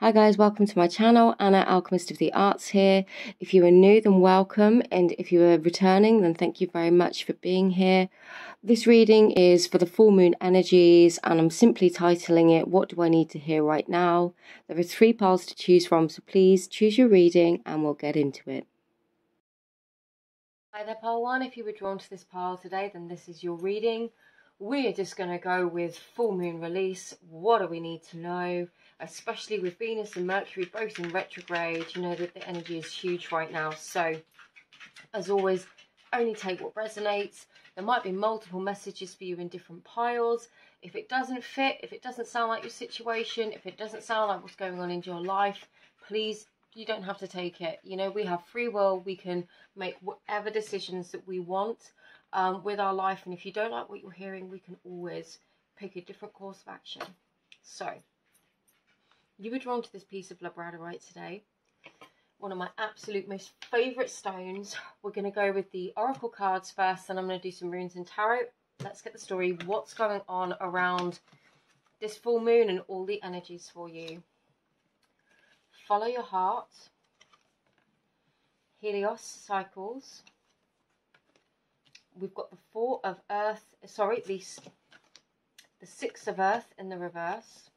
Hi guys, welcome to my channel. Anna, Alchemist of the Arts here. If you are new, then welcome, and if you are returning, then thank you very much for being here. This reading is for the full moon energies, and I'm simply titling it, What Do I Need to Hear Right Now? There are 3 piles to choose from, so please choose your reading and we'll get into it. Hi there, pile 1. If you were drawn to this pile today, then this is your reading. We're just going to go with full moon release. What do we need to know? Especially with Venus and Mercury both in retrograde, you know that the energy is huge right now. So, as always, only take what resonates. There might be multiple messages for you in different piles. If it doesn't fit, if it doesn't sound like your situation, if it doesn't sound like what's going on in your life, please, you don't have to take it. You know, we have free will. We can make whatever decisions that we want with our life. And if you don't like what you're hearing, we can always pick a different course of action. So, you were drawn to this piece of labradorite today. One of my absolute most favourite stones. We're going to go with the oracle cards first, and I'm going to do some runes and tarot. Let's get the story. What's going on around this full moon and all the energies for you? Follow your heart. Helios cycles. We've got the 4 of earth, sorry, the 6 of earth in the reverse.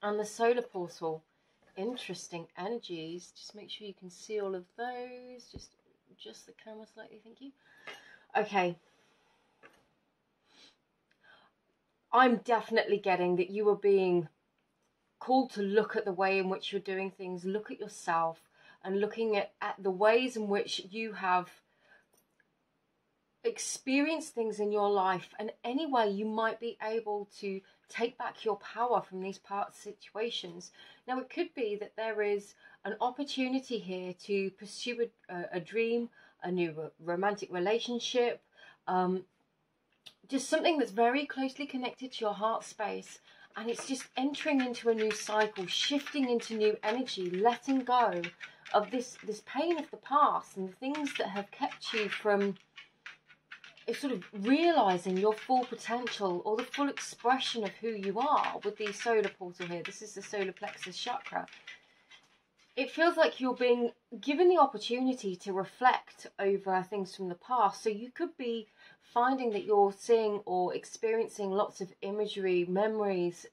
And the solar portal. Interesting energies. Just make sure you can see all of those. Just the camera slightly, thank you. Okay. I'm definitely getting that you are being called to look at the way in which you're doing things. Look at yourself and looking at the ways in which you have experienced things in your life, and any way you might be able to take back your power from these past situations. Now, it could be that there is an opportunity here to pursue a dream, a new romantic relationship, just something that's very closely connected to your heart space, and it's just entering into a new cycle, shifting into new energy, letting go of this pain of the past and the things that have kept you from sort of realizing your full potential or the full expression of who you are. With the solar portal here, this is the solar plexus chakra. It feels like you're being given the opportunity to reflect over things from the past. So you could be finding that you're seeing or experiencing lots of imagery, memories,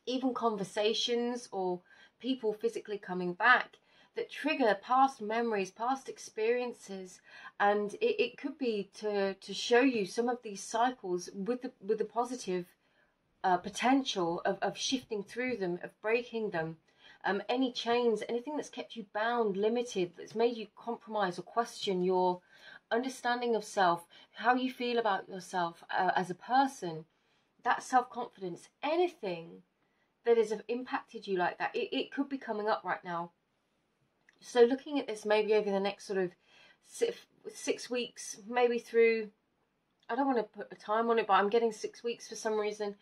even conversations or people physically coming back that trigger past memories, past experiences, and it could be to show you some of these cycles with the positive potential of shifting through them, of breaking them. Any chains, anything that's kept you bound, limited, that's made you compromise or question your understanding of self, how you feel about yourself as a person, that self-confidence, anything that has impacted you like that, it could be coming up right now. So looking at this maybe over the next sort of 6 weeks, maybe through, I don't want to put a time on it, but I'm getting 6 weeks for some reason.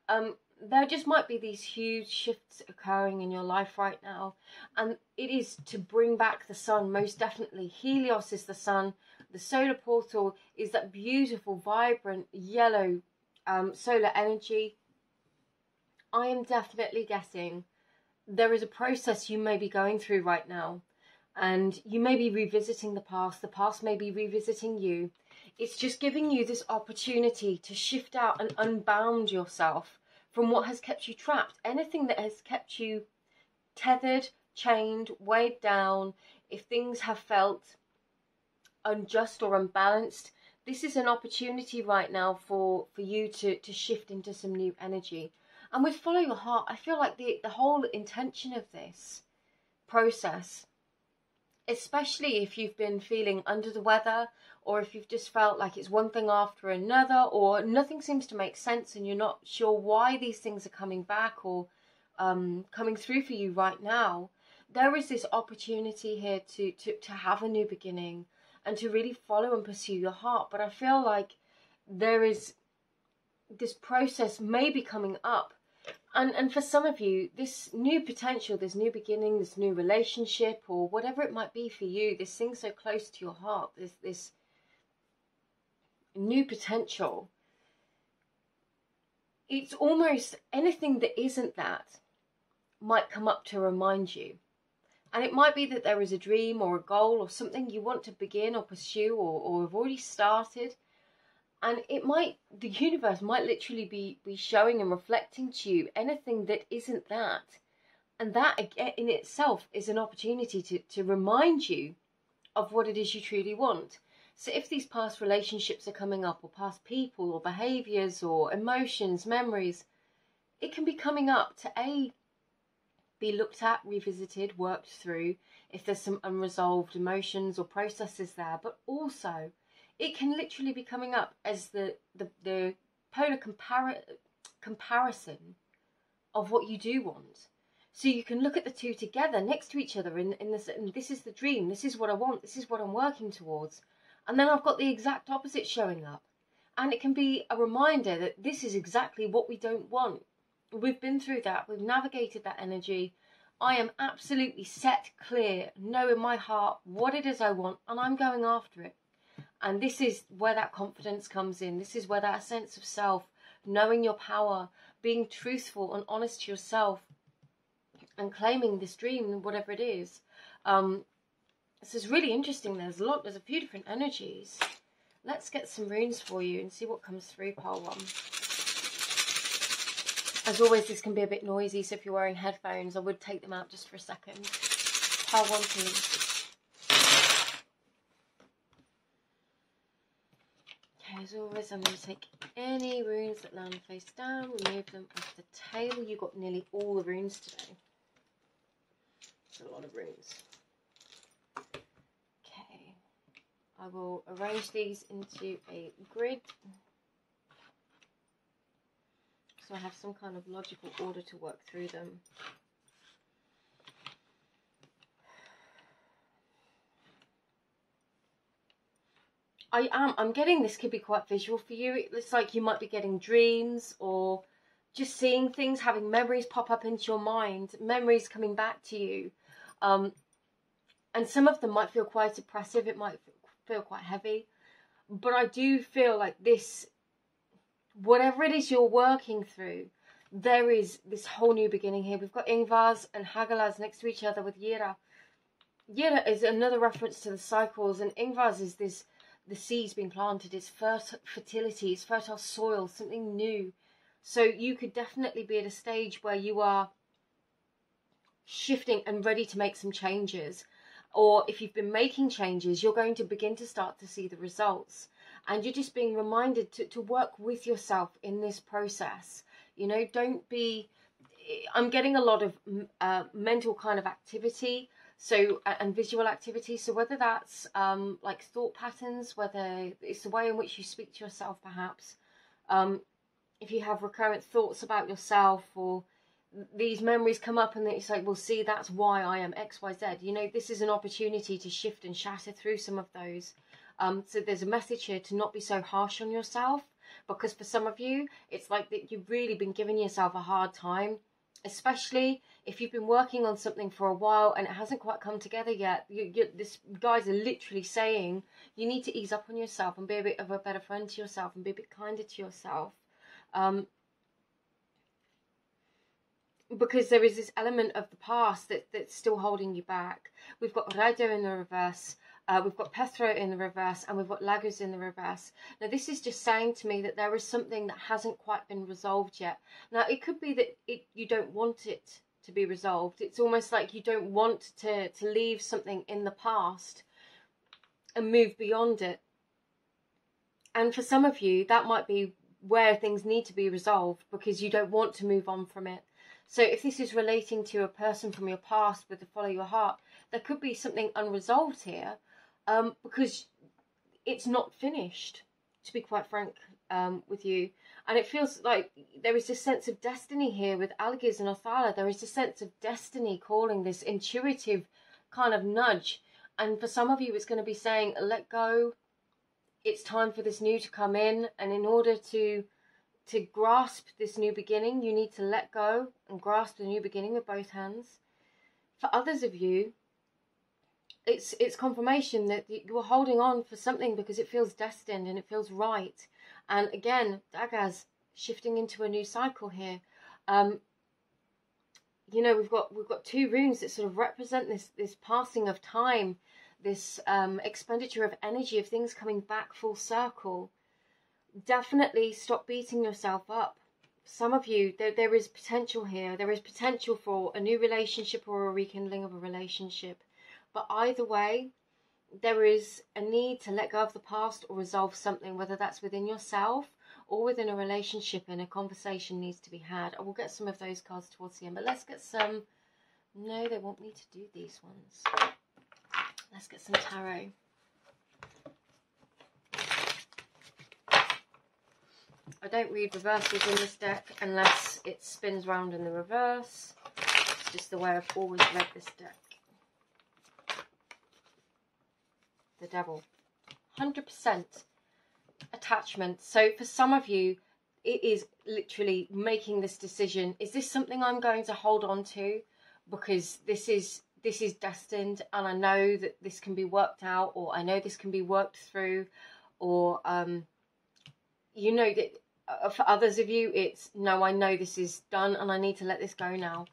There just might be these huge shifts occurring in your life right now. And it is to bring back the sun, most definitely. Helios is the sun. The solar portal is that beautiful, vibrant, yellow solar energy. I am definitely getting there is a process you may be going through right now. And you may be revisiting the past may be revisiting you. It's just giving you this opportunity to shift out and unbound yourself from what has kept you trapped. Anything that has kept you tethered, chained, weighed down, if things have felt unjust or unbalanced, this is an opportunity right now for you to shift into some new energy. And with follow your heart, I feel like the whole intention of this process, especially if you've been feeling under the weather, or if you've just felt like it's one thing after another, or nothing seems to make sense and you're not sure why these things are coming back or coming through for you right now, there is this opportunity here to have a new beginning and to really follow and pursue your heart. But I feel like there is this process may be coming up. And for some of you, this new potential, this new beginning, this new relationship, or whatever it might be for you, this thing so close to your heart, this new potential, it's almost anything that isn't that might come up to remind you. And it might be that there is a dream or a goal or something you want to begin or pursue or have already started. And the universe might literally be showing and reflecting to you anything that isn't that. And that in itself is an opportunity to remind you of what it is you truly want. So if these past relationships are coming up, or past people or behaviors or emotions, memories, it can be coming up to be looked at, revisited, worked through if there's some unresolved emotions or processes there. But also it can literally be coming up as the polar comparison of what you do want. So you can look at the two together next to each other in this, and this is the dream, this is what I want, this is what I'm working towards. And then I've got the exact opposite showing up. And it can be a reminder that this is exactly what we don't want. We've been through that, we've navigated that energy. I am absolutely set, clear, know in my heart what it is I want, and I'm going after it. And this is where that confidence comes in. This is where that sense of self, knowing your power, being truthful and honest to yourself, and claiming this dream, whatever it is. This is really interesting. There's a few different energies. Let's get some runes for you and see what comes through, pile one. As always, this can be a bit noisy, so if you're wearing headphones, I would take them out just for a second. Pile one, please. Okay, as always, I'm going to take any runes that land face down, remove them off the table. You got nearly all the runes today. It's a lot of runes. Okay, I will arrange these into a grid, so I have some kind of logical order to work through them. I'm getting this could be quite visual for you. It looks like you might be getting dreams or just seeing things, having memories pop up into your mind, memories coming back to you. And some of them might feel quite oppressive, it might feel quite heavy. But I do feel like this, whatever it is you're working through, there is this whole new beginning here. We've got Ingvars and Hagalaz next to each other with Yira. Yira is another reference to the cycles, and Ingvars is this, the seeds being planted, it's fertility, it's fertile soil, something new. So you could definitely be at a stage where you are shifting and ready to make some changes. Or if you've been making changes, you're going to begin to start to see the results. And you're just being reminded to work with yourself in this process. You know, don't be... I'm getting a lot of mental kind of activity, so and visual activity. So whether that's like thought patterns, whether it's the way in which you speak to yourself, perhaps. If you have recurrent thoughts about yourself, or these memories come up and it's like, well, see, that's why I am X, Y, Z. You know, this is an opportunity to shift and shatter through some of those. So there's a message here to not be so harsh on yourself, because for some of you, it's like that you've really been giving yourself a hard time, especially if you've been working on something for a while and it hasn't quite come together yet. This guys are literally saying you need to ease up on yourself and be a bit of a better friend to yourself and be a bit kinder to yourself. Because there is this element of the past that's still holding you back. We've got Raida in the reverse, we've got Pethro in the reverse, and we've got Laguz in the reverse. Now this is just saying to me that there is something that hasn't quite been resolved yet. Now it could be that you don't want it to be resolved. It's almost like you don't want to leave something in the past and move beyond it. And for some of you, that might be where things need to be resolved, because you don't want to move on from it. So if this is relating to a person from your past with the follow your heart, there could be something unresolved here, because it's not finished, to be quite frank with you. And it feels like there is this sense of destiny here with Algiz and Othala. There is a sense of destiny calling, this intuitive kind of nudge. And for some of you, it's going to be saying, let go. It's time for this new to come in. And in order to grasp this new beginning, you need to let go and grasp the new beginning with both hands. For others of you, it's confirmation that you're holding on for something because it feels destined and it feels right. And again, Dagaz, shifting into a new cycle here. you know, we've got two runes that sort of represent this passing of time, this expenditure of energy, of things coming back full circle. Definitely stop beating yourself up. Some of you, there is potential here. There is potential for a new relationship or a rekindling of a relationship. But either way, there is a need to let go of the past or resolve something, whether that's within yourself or within a relationship, and a conversation needs to be had. I will get some of those cards towards the end, but let's get some... No, they want me to do these ones. Let's get some tarot. I don't read reversals in this deck unless it spins round in the reverse. It's just the way I've always read this deck. The Devil. 100% attachment. So for some of you, it is literally making this decision. Is this something I'm going to hold on to? Because this is destined, and I know that this can be worked out, or I know this can be worked through, or you know that for others of you, it's no, I know this is done and I need to let this go now.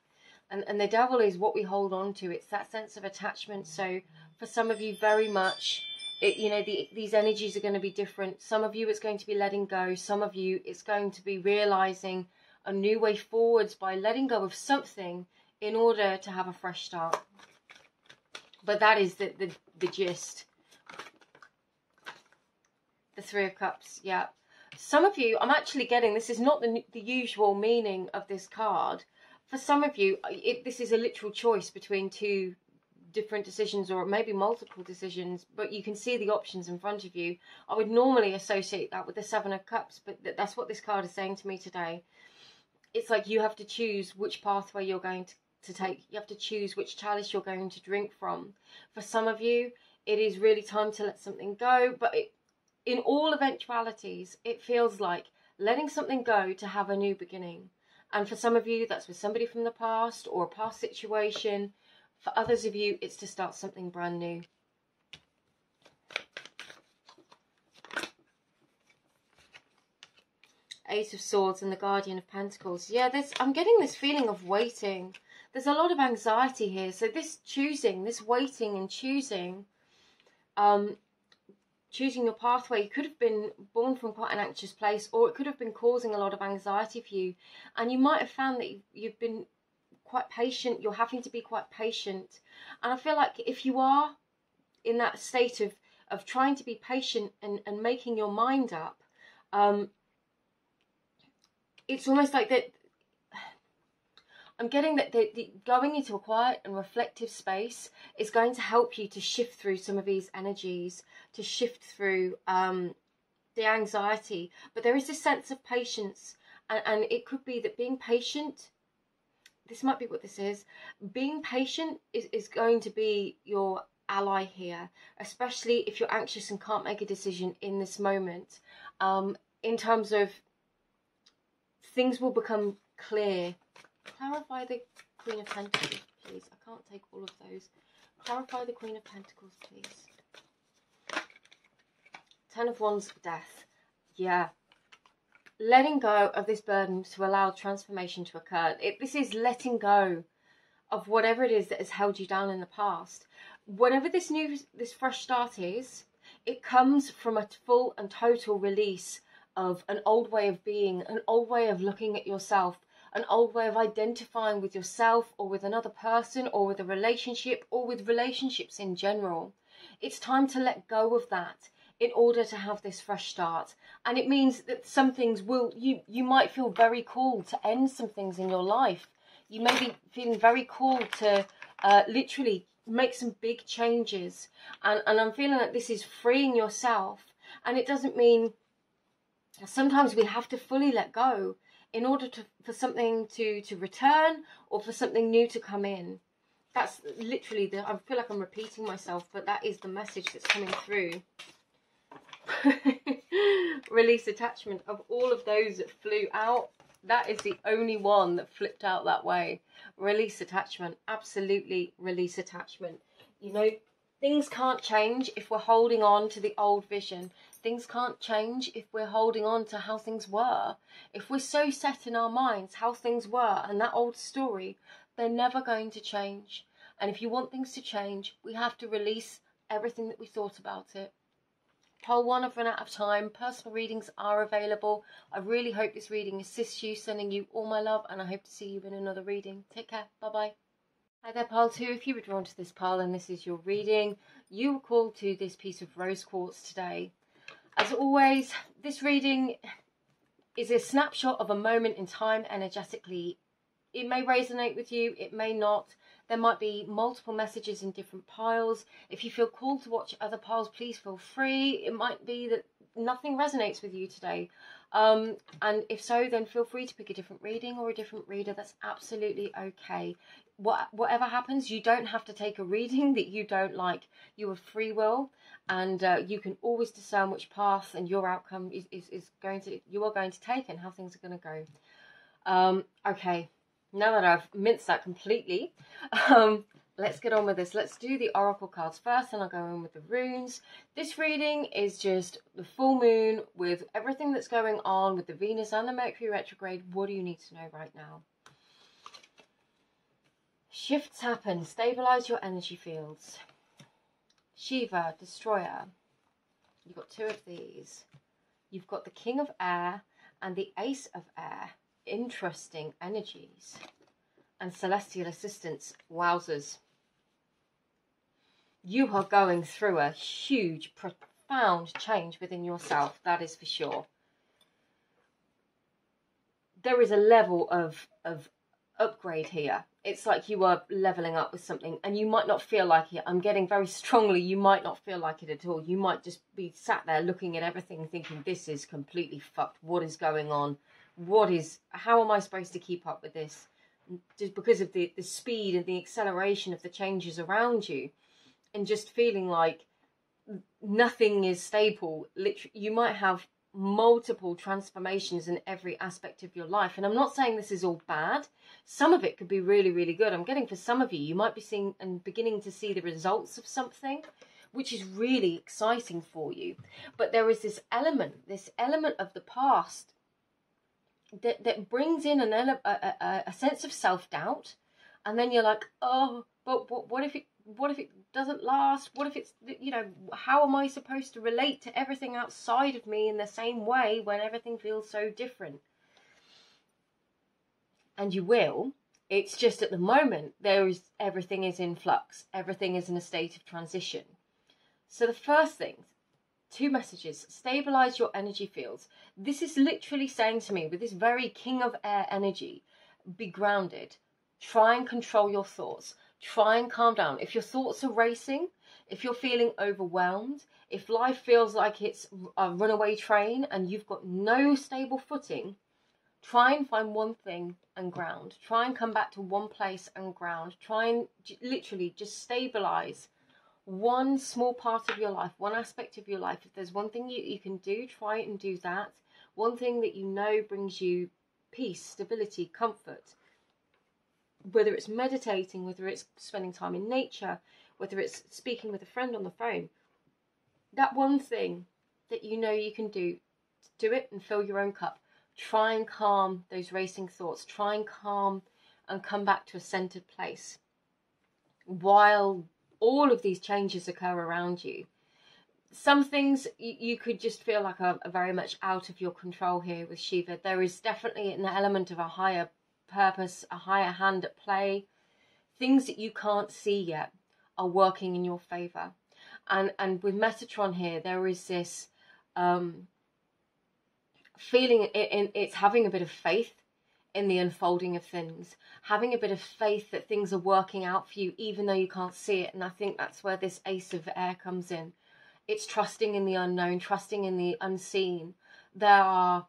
And the Devil is what we hold on to. It's that sense of attachment. So for some of you, very much, you know, these energies are going to be different. Some of you, it's going to be letting go. Some of you, it's going to be realizing a new way forwards by letting go of something in order to have a fresh start. But that is the gist. The Three of Cups, yeah. Some of you, I'm actually getting, this is not the usual meaning of this card. For some of you, this is a literal choice between two different decisions, or maybe multiple decisions, but you can see the options in front of you. I would normally associate that with the Seven of Cups, but that's what this card is saying to me today. It's like you have to choose which pathway you're going to take. You have to choose which chalice you're going to drink from. For some of you, it is really time to let something go, but in all eventualities, it feels like letting something go to have a new beginning. And for some of you, that's with somebody from the past or a past situation. For others of you, it's to start something brand new. Ace of Swords and the Guardian of Pentacles. Yeah, I'm getting this feeling of waiting. There's a lot of anxiety here. So this choosing, this waiting and choosing, choosing your pathway, you could have been born from quite an anxious place, or it could have been causing a lot of anxiety for you. And you might have found that you've been quite patient. You're having to be quite patient. And I feel like if you are in that state of trying to be patient and making your mind up, it's almost like that. I'm getting that going into a quiet and reflective space is going to help you to shift through some of these energies, to shift through the anxiety. But there is this sense of patience, and it could be that being patient, this might be what this is, being patient is going to be your ally here, especially if you're anxious and can't make a decision in this moment. In terms of things will become clear. Clarify the Queen of Pentacles, please. I can't take all of those. Clarify the Queen of Pentacles, please. Ten of Wands, Death. Yeah. Letting go of this burden to allow transformation to occur. This is letting go of whatever it is that has held you down in the past. Whatever this fresh start is, it comes from a full and total release of an old way of being, an old way of looking at yourself, an old way of identifying with yourself or with another person or with a relationship or with relationships in general. It's time to let go of that in order to have this fresh start. And it means that some things you might feel very called to end some things in your life. You may be feeling very called to literally make some big changes. And I'm feeling that this is freeing yourself. And it doesn't mean sometimes we have to fully let go in order for something to return or for something new to come in. That's literally I feel like I'm repeating myself, but that is the message that's coming through. Release attachment. Of all of those that flew out, that is the only one that flipped out that way. Release attachment. Absolutely release attachment. You know, things can't change if we're holding on to the old vision. Things can't change if we're holding on to how things were. If we're so set in our minds how things were and that old story, They're never going to change. And if you want things to change, we have to release everything that we thought about it. Pole 1, I've run out of time. Personal readings are available. I really hope this reading assists you. Sending you all my love, and I hope to see you in another reading. Take care. Bye-bye. Hi there, pile 2. If you were drawn to this pile and this is your reading, you were called to this piece of rose quartz today. As always, this reading is a snapshot of a moment in time energetically. It may resonate with you, it may not. There might be multiple messages in different piles. If you feel called to watch other piles, please feel free. It might be that nothing resonates with you today. And if so, then feel free to pick a different reading or a different reader. That's absolutely okay. Whatever happens, you don't have to take a reading that you don't like. You have free will, and you can always discern which path and your outcome you are going to take, and how things are going to go. Okay. Now that I've minced that completely, let's get on with this. Let's do the oracle cards first, and I'll go in with the runes. This reading is just the full moon with everything that's going on with the Venus and the Mercury retrograde. What do you need to know right now? Shifts happen. Stabilize your energy fields. Shiva, Destroyer. You've got 2 of these. You've got the King of Air and the Ace of Air. Interesting energies. And Celestial Assistance. Wowzers. You are going through a huge, profound change within yourself. That is for sure. There is a level of upgrade here. It's like you are leveling up with something, and you might not feel like it. I'm getting very strongly, you might not feel like it at all. You might just be sat there looking at everything thinking, this is completely fucked. What is going on? How am I supposed to keep up with this? Just because of the speed and the acceleration of the changes around you, and just feeling like nothing is stable. Literally, you might have multiple transformations in every aspect of your life. And I'm not saying this is all bad. Some of it could be really, really good. I'm getting for some of you, you might be seeing and beginning to see the results of something, which is really exciting for you. But there is this element of the past that brings in a sense of self-doubt, and then you're like, oh, but what if it doesn't last? What if it's, how am I supposed to relate to everything outside of me in the same way when everything feels so different? And you will. It's just at the moment everything is in flux. Everything is in a state of transition. So the first thing, 2 messages. Stabilize your energy fields. This is literally saying to me, with this very King of Air energy, be grounded. Try and control your thoughts. Try and calm down. If your thoughts are racing, if you're feeling overwhelmed, if life feels like it's a runaway train and you've got no stable footing, try and find one thing and ground. Try and come back to one place and ground. Try and literally just stabilize one small part of your life, one aspect of your life. If there's one thing you can do, try and do that. One thing that you know brings you peace, stability, comfort. Whether it's meditating, whether it's spending time in nature, whether it's speaking with a friend on the phone. That one thing that you know you can do it and fill your own cup. Try and calm those racing thoughts. Try and calm and come back to a centered place while all of these changes occur around you. Some things you could just feel like are very much out of your control here with Shiva. There is definitely an element of a higher purpose, a higher hand at play. Things that you can't see yet are working in your favor. And with Metatron here, there is this feeling it's having a bit of faith in the unfolding of things, having a bit of faith that things are working out for you, even though you can't see it. And I think that's where this Ace of Air comes in. It's trusting in the unknown, trusting in the unseen. There are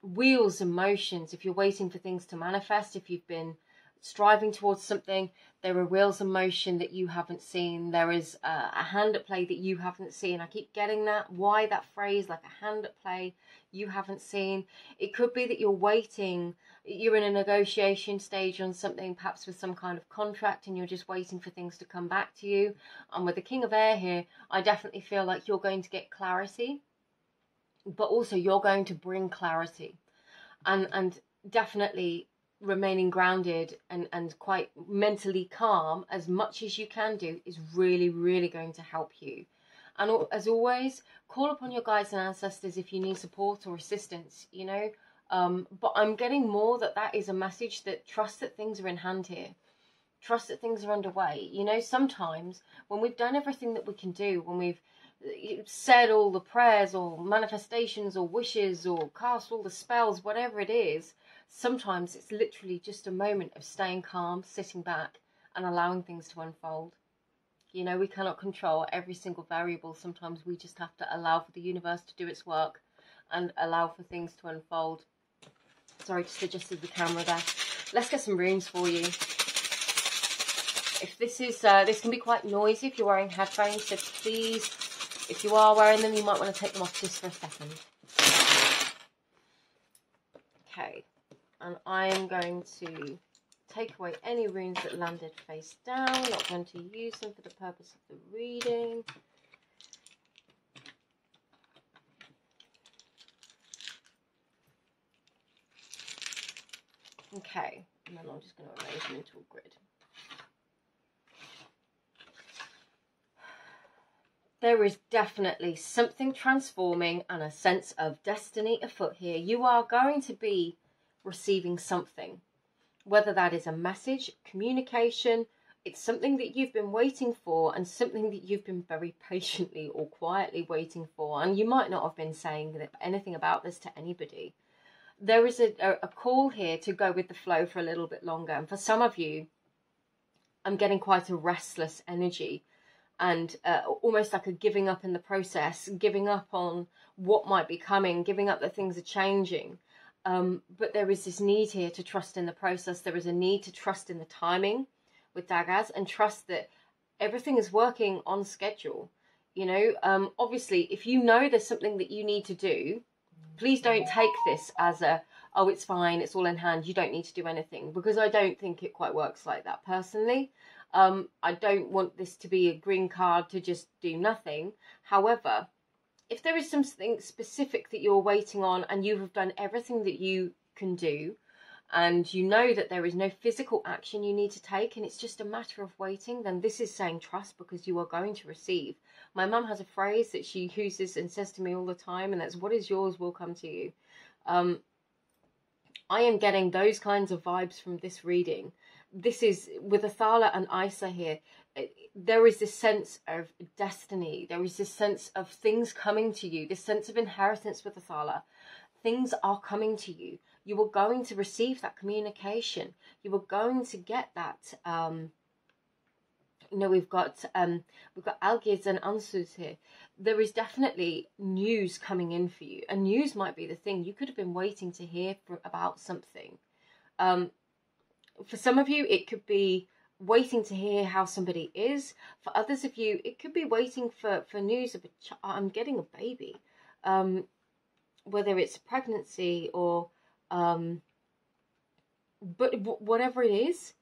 wheels and motions. If you're waiting for things to manifest, if you've been striving towards something, there are wheels in motion that you haven't seen. There is a hand at play that you haven't seen. I keep getting that. Why that phrase, like a hand at play you haven't seen? It could be that you're waiting, you're in a negotiation stage on something, perhaps with some kind of contract, and you're just waiting for things to come back to you. And with the King of Air here, I definitely feel like you're going to get clarity, but also you're going to bring clarity. And definitely remaining grounded and quite mentally calm as much as you can do is really, really going to help you. And as always, call upon your guides and ancestors if you need support or assistance, you know. But I'm getting more that is a message that trust that things are in hand here. Trust that things are underway. You know, sometimes when we've done everything that we can do, when we've said all the prayers or manifestations or wishes or cast all the spells, whatever it is, sometimes it's literally just a moment of staying calm, sitting back and allowing things to unfold. You know, we cannot control every single variable. Sometimes we just have to allow for the universe to do its work and allow for things to unfold. Sorry, just adjusted the camera there. Let's get some runes for you. If this is, this can be quite noisy if you're wearing headphones, so please, if you are wearing them, you might want to take them off just for a second. Okay, and I'm going to take away any runes that landed face down. Not going to use them for the purpose of the reading. Okay, and then I'm just going to arrange them into a grid. There is definitely something transforming and a sense of destiny afoot here. You are going to be receiving something, whether that is a message, communication, it's something that you've been waiting for and something that you've been very patiently or quietly waiting for. And you might not have been saying anything about this to anybody. There is a call here to go with the flow for a little bit longer. And for some of you, I'm getting quite a restless energy and almost like a giving up in the process, giving up on what might be coming, giving up that things are changing. But there is this need here to trust in the process. There is a need to trust in the timing with Daggaz and trust that everything is working on schedule. You know, obviously, if you know there's something that you need to do, please don't take this as a, oh, it's fine, it's all in hand, you don't need to do anything, because I don't think it quite works like that personally. I don't want this to be a green card to just do nothing. However, if there is something specific that you're waiting on and you have done everything that you can do, and you know that there is no physical action you need to take and it's just a matter of waiting, then this is saying trust, because you are going to receive. My mum has a phrase that she uses and says to me all the time, and that's, what is yours will come to you. I am getting those kinds of vibes from this reading. This is with Athala and Isa here. There is this sense of destiny. There is this sense of things coming to you, this sense of inheritance with Athala. Things are coming to you. You are going to receive that communication. You are going to get that. You know, we've got Algids and Ansuz here. There is definitely news coming in for you. And news might be the thing. You could have been waiting to hear about something. For some of you, it could be waiting to hear how somebody is. For others of you, it could be waiting for news of I'm getting a baby. Whether it's pregnancy or but whatever it is,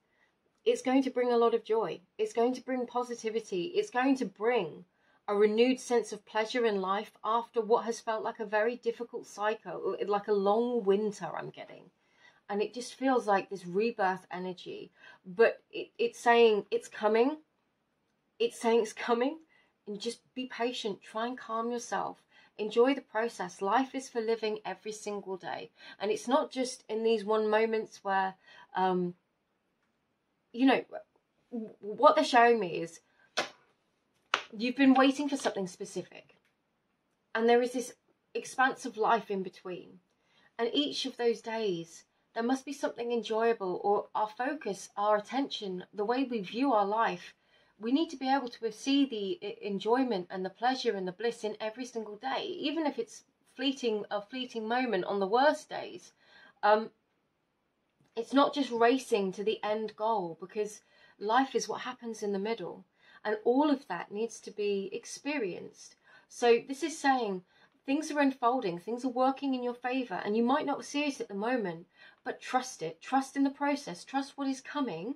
it's going to bring a lot of joy. It's going to bring positivity. It's going to bring a renewed sense of pleasure in life after what has felt like a very difficult cycle, like a long winter I'm getting. And it just feels like this rebirth energy. But it's saying it's coming. It's saying it's coming. And just be patient. Try and calm yourself. Enjoy the process. Life is for living every single day. And it's not just in these one moments where, you know, what they're showing me is you've been waiting for something specific. And there is this expanse of life in between. And each of those days, there must be something enjoyable, or our focus, our attention, the way we view our life. We need to be able to see the enjoyment and the pleasure and the bliss in every single day, even if it's a fleeting moment on the worst days. It's not just racing to the end goal, because life is what happens in the middle, and all of that needs to be experienced. So this is saying things are unfolding, things are working in your favor, and you might not see it at the moment, but trust it. Trust in the process. Trust what is coming.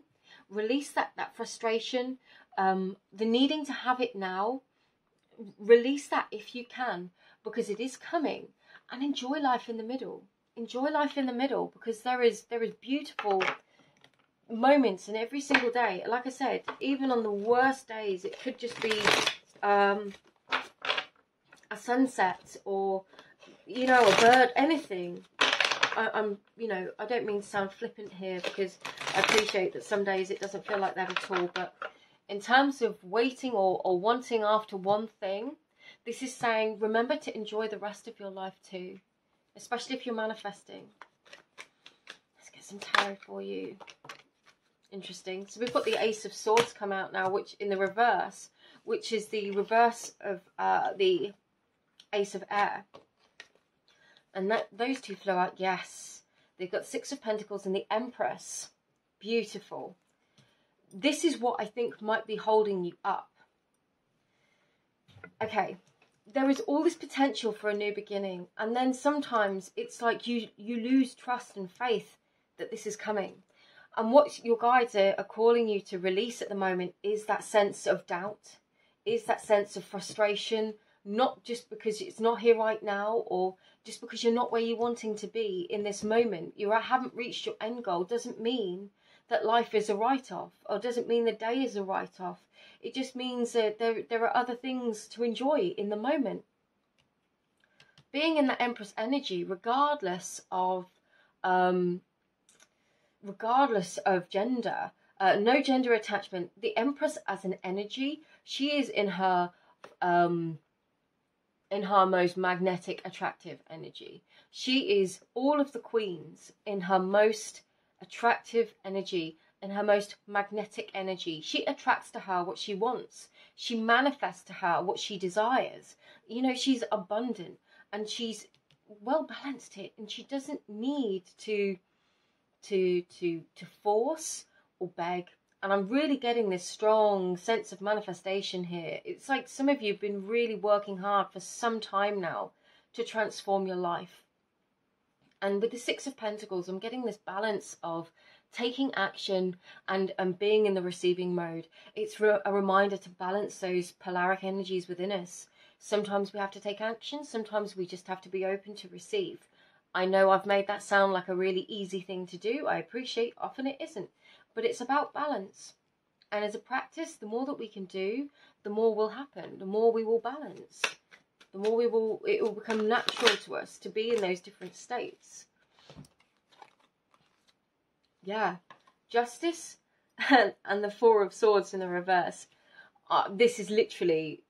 Release that frustration, the needing to have it now. Release that if you can, because it is coming, and enjoy life in the middle. enjoy life in the middle, because there is beautiful moments in every single day. Like I said, even on the worst days, it could just be a sunset, or, you know, a bird, anything. I'm, you know, I don't mean to sound flippant here, because I appreciate that some days it doesn't feel like that at all. But in terms of waiting or wanting after one thing, this is saying, remember to enjoy the rest of your life too, especially if you're manifesting. Let's get some tarot for you. Interesting. So we've got the Ace of Swords come out now, which in the reverse, which is the reverse of the Ace of Air. And those two flow out, yes. They've got Six of Pentacles and the Empress. Beautiful. This is what I think might be holding you up. Okay. There is all this potential for a new beginning. And then sometimes it's like you lose trust and faith that this is coming. And what your guides are calling you to release at the moment is that sense of doubt. Is that sense of frustration. Not just because it's not here right now, or just because you're not where you're wanting to be in this moment. You haven't reached your end goal doesn't mean that life is a write-off, or doesn't mean the day is a write-off. It just means that there are other things to enjoy in the moment. Being in the Empress energy, regardless of gender, no gender attachment. The Empress as an energy, she is in her most magnetic, attractive energy. She is all of the queens in her most attractive energy, in her most magnetic energy. She attracts to her what she wants. She manifests to her what she desires. You know, she's abundant and she's well balanced here, and she doesn't need to force or beg. And I'm really getting this strong sense of manifestation here. It's like some of you have been really working hard for some time now to transform your life. And with the Six of Pentacles, I'm getting this balance of taking action and being in the receiving mode. It's a reminder to balance those polaric energies within us. Sometimes we have to take action. Sometimes we just have to be open to receive. I know I've made that sound like a really easy thing to do. I appreciate often it isn't. But it's about balance. And as a practice, the more that we can do, the more will happen. The more we will balance. The more it will become natural to us to be in those different states. Yeah. Justice and the Four of Swords in the reverse. This is literally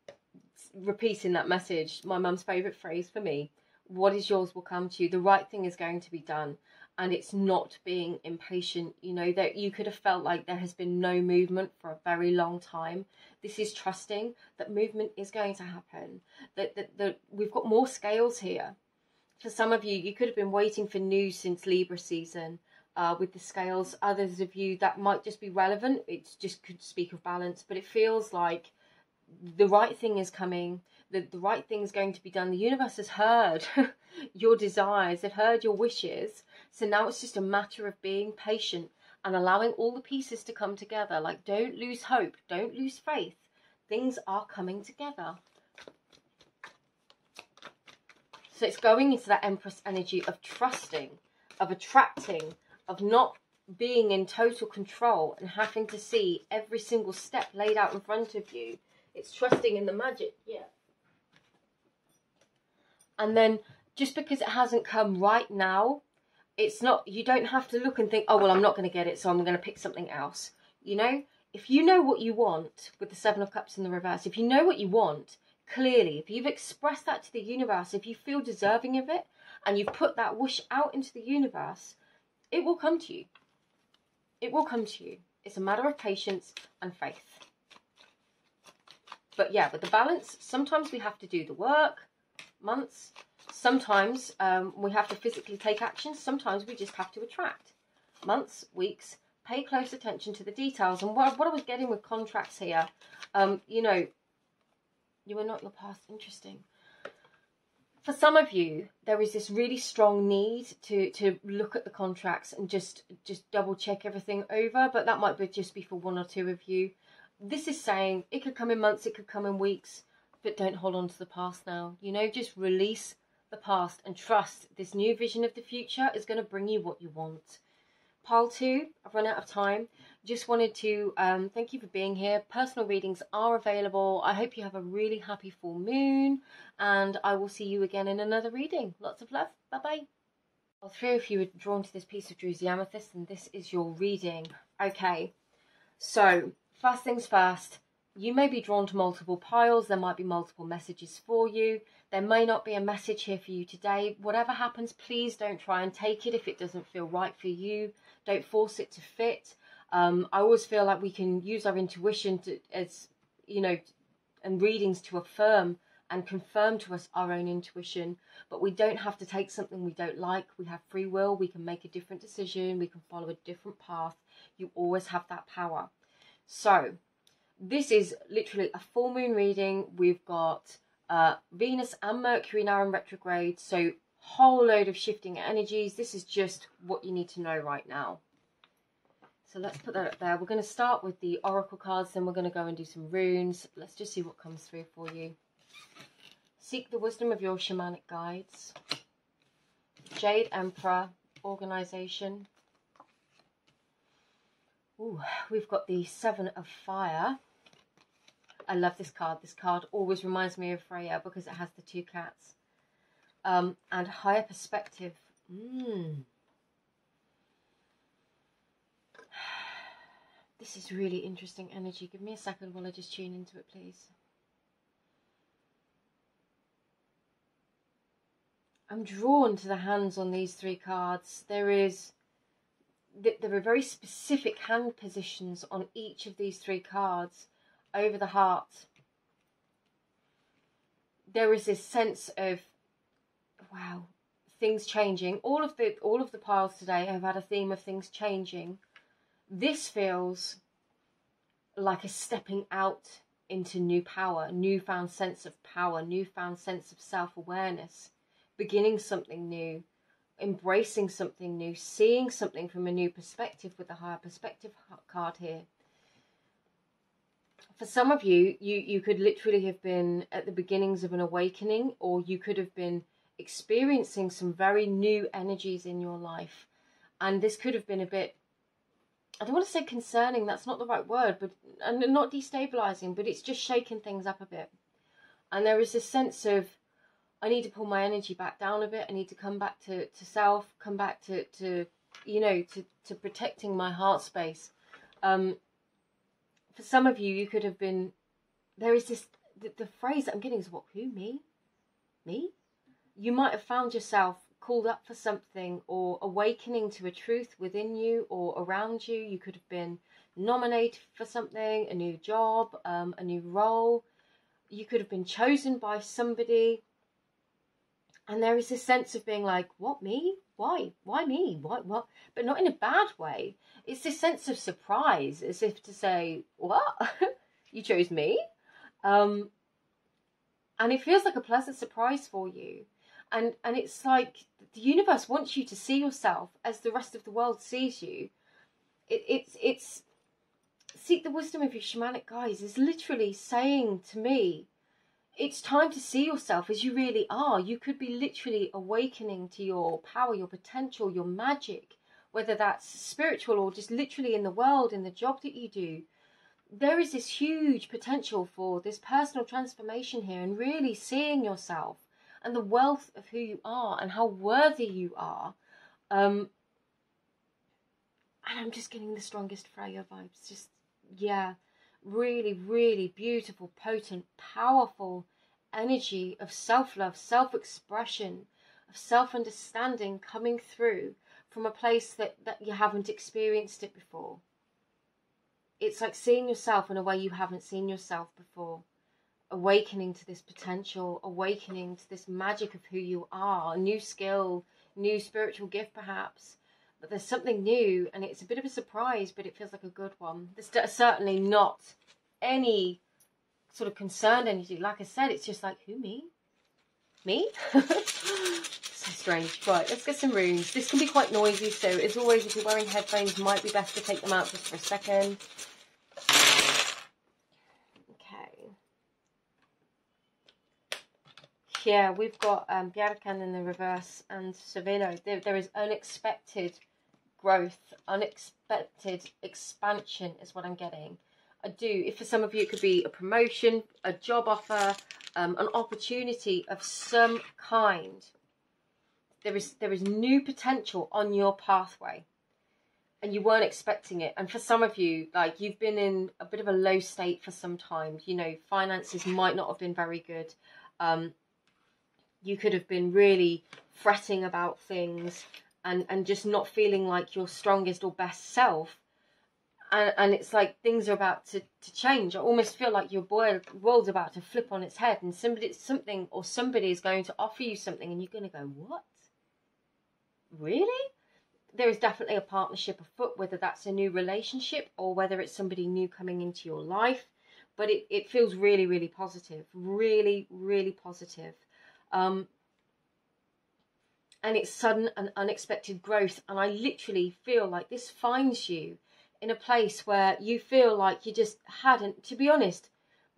repeating that message. My mum's favourite phrase for me. What is yours will come to you. The right thing is going to be done. And it's not being impatient. You know, that you could have felt like there has been no movement for a very long time. This is trusting that movement is going to happen. That we've got more scales here. For some of you, you could have been waiting for news since Libra season with the scales. Others of you, that might just be relevant. It just could speak of balance. But it feels like the right thing is coming. The right thing is going to be done. The universe has heard your desires. They've heard your wishes. So now it's just a matter of being patient and allowing all the pieces to come together. Like, don't lose hope. Don't lose faith. Things are coming together. So it's going into that Empress energy of trusting, of attracting, of not being in total control and having to see every single step laid out in front of you. It's trusting in the magic. Yeah. And then just because it hasn't come right now, it's not, you don't have to look and think, oh, well, I'm not going to get it, so I'm going to pick something else. You know, if you know what you want with the Seven of Cups in the reverse, if you know what you want clearly, if you've expressed that to the universe, if you feel deserving of it and you've put that wish out into the universe, it will come to you. It will come to you. It's a matter of patience and faith. But yeah, with the balance, sometimes we have to do the work. Months. Sometimes we have to physically take action. Sometimes we just have to attract. Months, weeks. Pay close attention to the details. And what I was getting with contracts here, you know, you are not your past. Interesting. For some of you, there is this really strong need to look at the contracts and just double check everything over. But that might just be for one or two of you. This is saying it could come in months, it could come in weeks. But don't hold on to the past now. You know, just release the past and trust this new vision of the future is going to bring you what you want. Pile 2, I've run out of time. Just wanted to thank you for being here. Personal readings are available. I hope you have a really happy full moon, and I will see you again in another reading. Lots of love. Bye-bye. Pile 3, if you were drawn to this piece of druzy amethyst, then this is your reading. Okay, so first things first. You may be drawn to multiple piles. There might be multiple messages for you. There may not be a message here for you today. Whatever happens, please don't try and take it if it doesn't feel right for you. Don't force it to fit. I always feel like we can use our intuition to, as you know, and readings to affirm and confirm to us our own intuition, but we don't have to take something we don't like. We have free will. We can make a different decision. We can follow a different path. You always have that power. So this is literally a full moon reading. We've got Venus and Mercury now in retrograde, so whole load of shifting energies. This is just what you need to know right now. So let's put that up there. We're going to start with the oracle cards, then we're going to go and do some runes. Let's just see what comes through for you. Seek the wisdom of your shamanic guides. Jade Emperor, organization. Ooh, we've got the 7 of Fire. I love this card. This card always reminds me of Freya because it has the 2 cats. And Higher Perspective. This is really interesting energy. Give me a second while I just tune into it, please. I'm drawn to the hands on these 3 cards. There are very specific hand positions on each of these 3 cards over the heart. There is this sense of, wow, things changing. All of the piles today have had a theme of things changing. This feels like a stepping out into new power, newfound sense of power, newfound sense of self-awareness, beginning something new, embracing something new, seeing something from a new perspective with the Higher Perspective card here. For some of you, you could literally have been at the beginnings of an awakening, or you could have been experiencing some very new energies in your life. And this could have been a bit, I don't want to say concerning, that's not the right word, but and not destabilizing, but it's just shaking things up a bit. And there is this sense of, I need to pull my energy back down a bit. I need to come back to self, come back to you know, to protecting my heart space. For some of you, you could have been, there is this, the phrase that I'm getting is, what, who, me? Me? You might have found yourself called up for something, or awakening to a truth within you or around you. You could have been nominated for something, a new job, a new role. You could have been chosen by somebody. And there is this sense of being like, what, me? Why? Why me? What? But not in a bad way. It's this sense of surprise, as if to say, what? You chose me? And it feels like a pleasant surprise for you. And it's like the universe wants you to see yourself as the rest of the world sees you. It's seek the wisdom of your shamanic guides is literally saying to me, it's time to see yourself as you really are. You could be literally awakening to your power, your potential, your magic, whether that's spiritual or just literally in the world, in the job that you do. There is this huge potential for this personal transformation here, and really seeing yourself and the wealth of who you are and how worthy you are. And I'm just getting the strongest Freya vibes. Just, yeah. Really, really beautiful, potent, powerful energy of self-love, self-expression, of self-understanding coming through from a place that you haven't experienced it before. It's like seeing yourself in a way you haven't seen yourself before. Awakening to this potential, awakening to this magic of who you are, a new skill, new spiritual gift perhaps. But there's something new, and it's a bit of a surprise, but it feels like a good one. There's certainly not any sort of concerned energy. Like I said, it's just like, who, me? Me? So strange. Right, let's get some runes. This can be quite noisy, so as always, if you're wearing headphones, might be best to take them out just for a second. Okay. Yeah, we've got Bjarkan in the reverse and Savilo. There is unexpected growth, unexpected expansion is what I'm getting. I do. If for some of you it could be a promotion, a job offer, an opportunity of some kind. There is new potential on your pathway, and you weren't expecting it. And for some of you, like, you've been in a bit of a low state for some time. You know, finances might not have been very good. You could have been really fretting about things and just not feeling like your strongest or best self. And it's like things are about to change. I almost feel like your world's about to flip on its head, and somebody is going to offer you something, and you're going to go, what? Really? There is definitely a partnership afoot, whether that's a new relationship or whether it's somebody new coming into your life. But it feels really, really positive. Really, really positive. And it's sudden and unexpected growth. And I literally feel like this finds you in a place where you feel like you just hadn't, to be honest,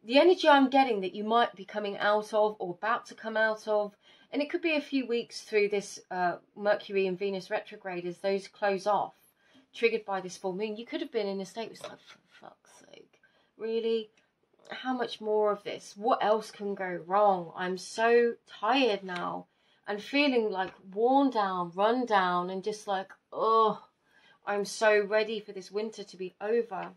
the energy I'm getting that you might be coming out of or about to come out of, and it could be a few weeks through this Mercury and Venus retrograde as those close off, triggered by this full moon. You could have been in a state was like, for fuck's sake, really? How much more of this? What else can go wrong? I'm so tired now and feeling like worn down, run down, and just like, oh, I'm so ready for this winter to be over.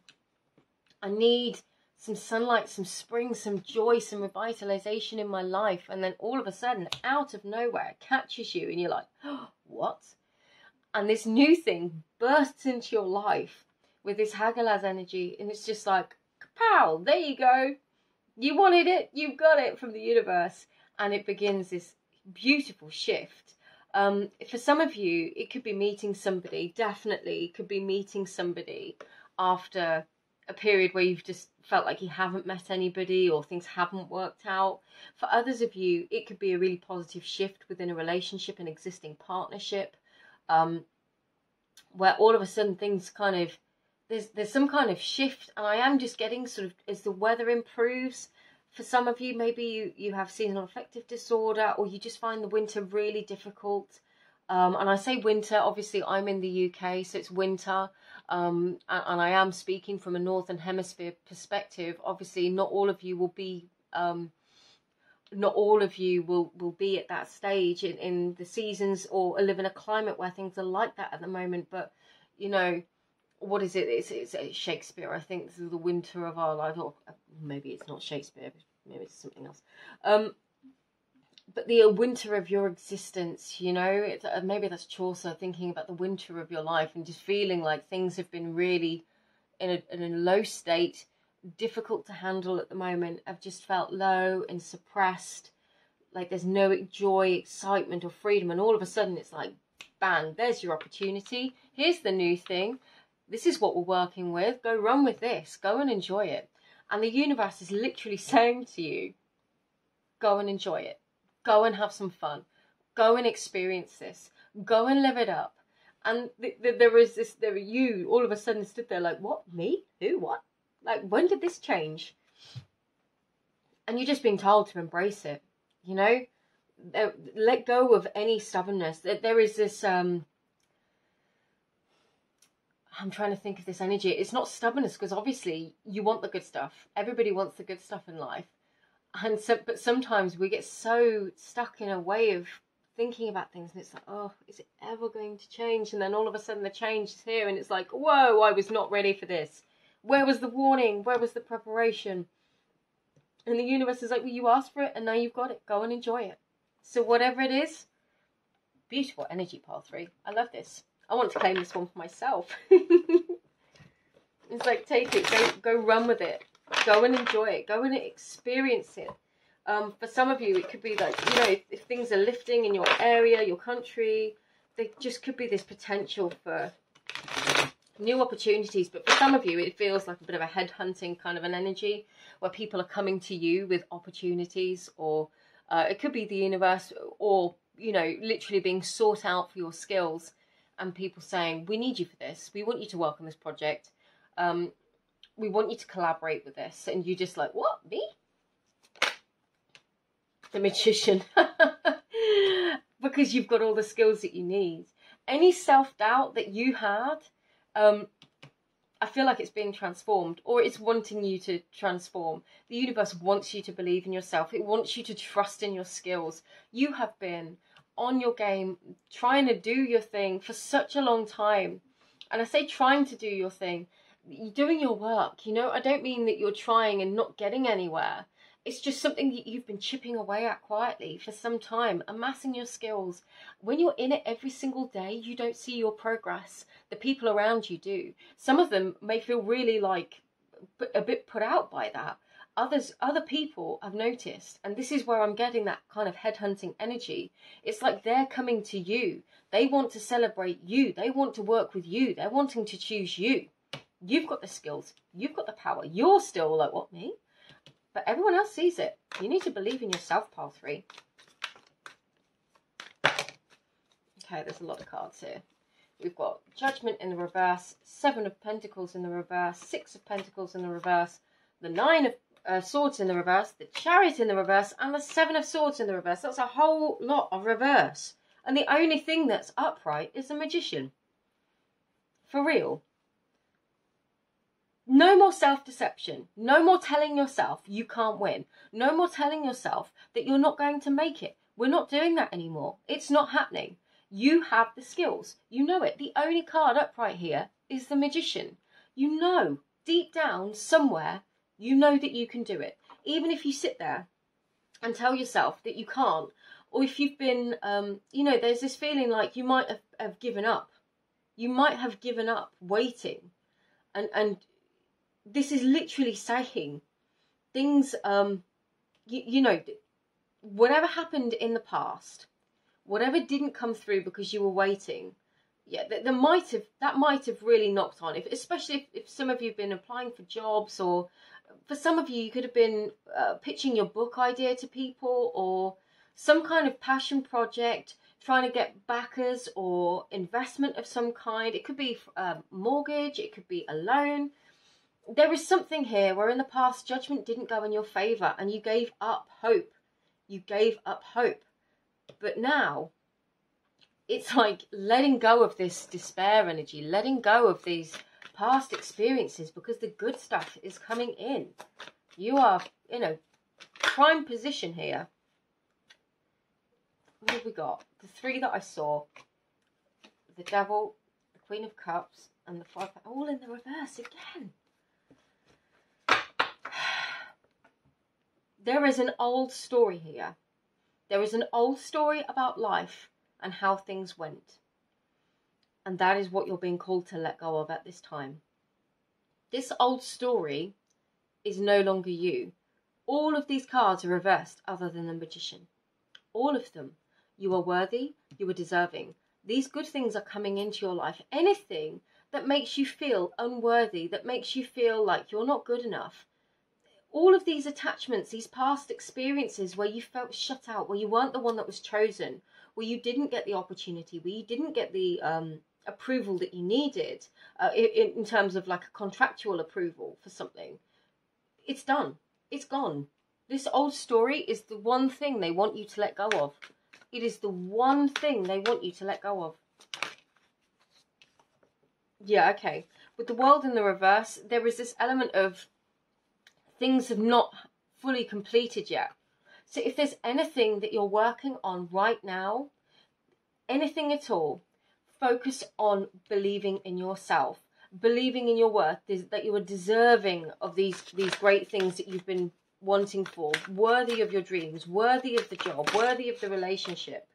I need some sunlight, some spring, some joy, some revitalization in my life. And then all of a sudden, out of nowhere, it catches you and you're like, oh, what? And this new thing bursts into your life with this Hagalaz energy. And it's just like, pow, there you go. You wanted it, you got it from the universe. And it begins this beautiful shift. For some of you, it could be meeting somebody, definitely could be meeting somebody after a period where you've just felt like you haven't met anybody or things haven't worked out. For others of you, it could be a really positive shift within a relationship, an existing partnership, where all of a sudden things kind of, there's some kind of shift. And I am just getting sort of, as the weather improves, for some of you, maybe you have seasonal affective disorder, or you just find the winter really difficult. And I say winter, obviously I'm in the UK, so it's winter. And I am speaking from a Northern Hemisphere perspective. Obviously, not all of you will be, will be at that stage in the seasons or live in a climate where things are like that at the moment. But, you know, what is it? It's Shakespeare. I think this is the winter of our lives, or maybe it's not Shakespeare. Maybe it's something else. But the winter of your existence, you know, maybe that's Chaucer thinking about the winter of your life and just feeling like things have been really in a low state, difficult to handle at the moment. I've just felt low and suppressed, like there's no joy, excitement or freedom. And all of a sudden it's like, bang, there's your opportunity. Here's the new thing. This is what we're working with. Go run with this. Go and enjoy it. And the universe is literally saying to you, go and enjoy it. Go and have some fun. Go and experience this. Go and live it up. And you all of a sudden stood there like, what? Me? Who? What? Like, when did this change? And you're just being told to embrace it. You know? Let go of any stubbornness. There is this, I'm trying to think of this energy. It's not stubbornness, because obviously you want the good stuff. Everybody wants the good stuff in life. And so, but sometimes we get so stuck in a way of thinking about things, and it's like, oh, is it ever going to change? And then all of a sudden the change is here, and it's like, whoa, I was not ready for this. Where was the warning? Where was the preparation? And the universe is like, well, you asked for it, and now you've got it. Go and enjoy it. So whatever it is, beautiful energy, pile 3. I love this. I want to claim this one for myself. It's like, take it, go run with it. Go and enjoy it. Go and experience it. For some of you, it could be like, you know, if things are lifting in your area, your country, there just could be this potential for new opportunities. But for some of you, it feels like a bit of a headhunting kind of an energy where people are coming to you with opportunities, or it could be the universe, or, you know, literally being sought out for your skills, and people saying, we need you for this. We want you to work on this project. We want you to collaborate with this. And you're just like, what, me? The Magician. Because you've got all the skills that you need. Any self-doubt that you had, I feel like it's being transformed, or it's wanting you to transform. The universe wants you to believe in yourself. It wants you to trust in your skills. You have been on your game, trying to do your thing for such a long time. And I say trying to do your thing, you're doing your work, you know. I don't mean that you're trying and not getting anywhere. It's just something that you've been chipping away at quietly for some time, amassing your skills. When you're in it every single day, you don't see your progress. The people around you do. Some of them may feel really like a bit put out by that. Other people have noticed, and this is where I'm getting that kind of headhunting energy. It's like they're coming to you. They want to celebrate you. They want to work with you. They're wanting to choose you. You've got the skills. You've got the power. You're still like, what, me? But everyone else sees it. You need to believe in yourself, pile 3. Okay, there's a lot of cards here. We've got Judgment in the reverse, 7 of Pentacles in the reverse, 6 of Pentacles in the reverse, the 9 of Swords in the reverse, the Chariot in the reverse, and the 7 of Swords in the reverse. That's a whole lot of reverse. And the only thing that's upright is the Magician. For real. No more self-deception. No more telling yourself you can't win. No more telling yourself that you're not going to make it. We're not doing that anymore. It's not happening. You have the skills. You know it. The only card upright here is the Magician. You know, deep down, somewhere, you know that you can do it. Even if you sit there and tell yourself that you can't, or if you've been, you know, there's this feeling like you might have given up. You might have given up waiting. And this is literally saying things, you know, whatever happened in the past, whatever didn't come through because you were waiting, yeah, that might have really knocked on. Especially if some of you have been applying for jobs, or for some of you, you could have been pitching your book idea to people, or some kind of passion project, trying to get backers or investment of some kind. It could be mortgage, it could be a loan. There is something here where in the past Judgment didn't go in your favour and you gave up hope. You gave up hope. But now it's like letting go of this despair energy, letting go of these past experiences, because the good stuff is coming in. You are in a prime position here. What have we got? The 3 that I saw. The Devil, the Queen of Cups, and the 5, all in the reverse again. There is an old story here. There is an old story about life and how things went. And that is what you're being called to let go of at this time. This old story is no longer you. All of these cards are reversed other than the Magician. All of them. You are worthy. You are deserving. These good things are coming into your life. Anything that makes you feel unworthy, that makes you feel like you're not good enough, all of these attachments, these past experiences where you felt shut out, where you weren't the one that was chosen, where you didn't get the opportunity, where you didn't get the approval that you needed, in terms of like a contractual approval for something, it's done. It's gone. This old story is the one thing they want you to let go of. It is the one thing they want you to let go of. Yeah, okay. With the World in the reverse, there is this element of things have not fully completed yet. So if there's anything that you're working on right now, anything at all, focus on believing in yourself, believing in your worth, that you are deserving of these great things that you've been wanting for, worthy of your dreams, worthy of the job, worthy of the relationship.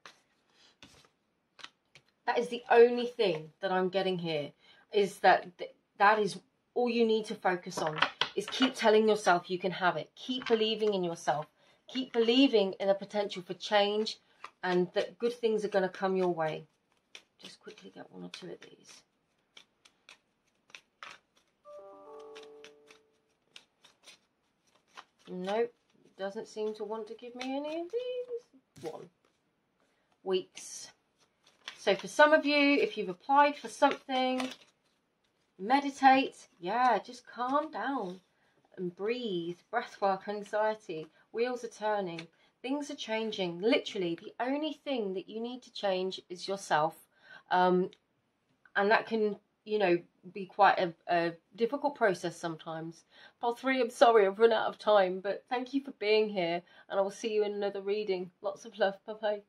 That is the only thing that I'm getting here, is that is all you need to focus on. Is keep telling yourself you can have it. Keep believing in yourself. Keep believing in the potential for change, and that good things are going to come your way. Just quickly get 1 or 2 of these. Nope, doesn't seem to want to give me any of these. 1. Weeks. So for some of you, if you've applied for something, meditate. Yeah, just calm down and breathe. Breath work, anxiety. Wheels are turning. things are changing. Literally, the only thing that you need to change is yourself. And that can, you know, be quite a difficult process sometimes. Pile 3, I'm sorry, I've run out of time, but thank you for being here, and I will see you in another reading. Lots of love. Bye bye.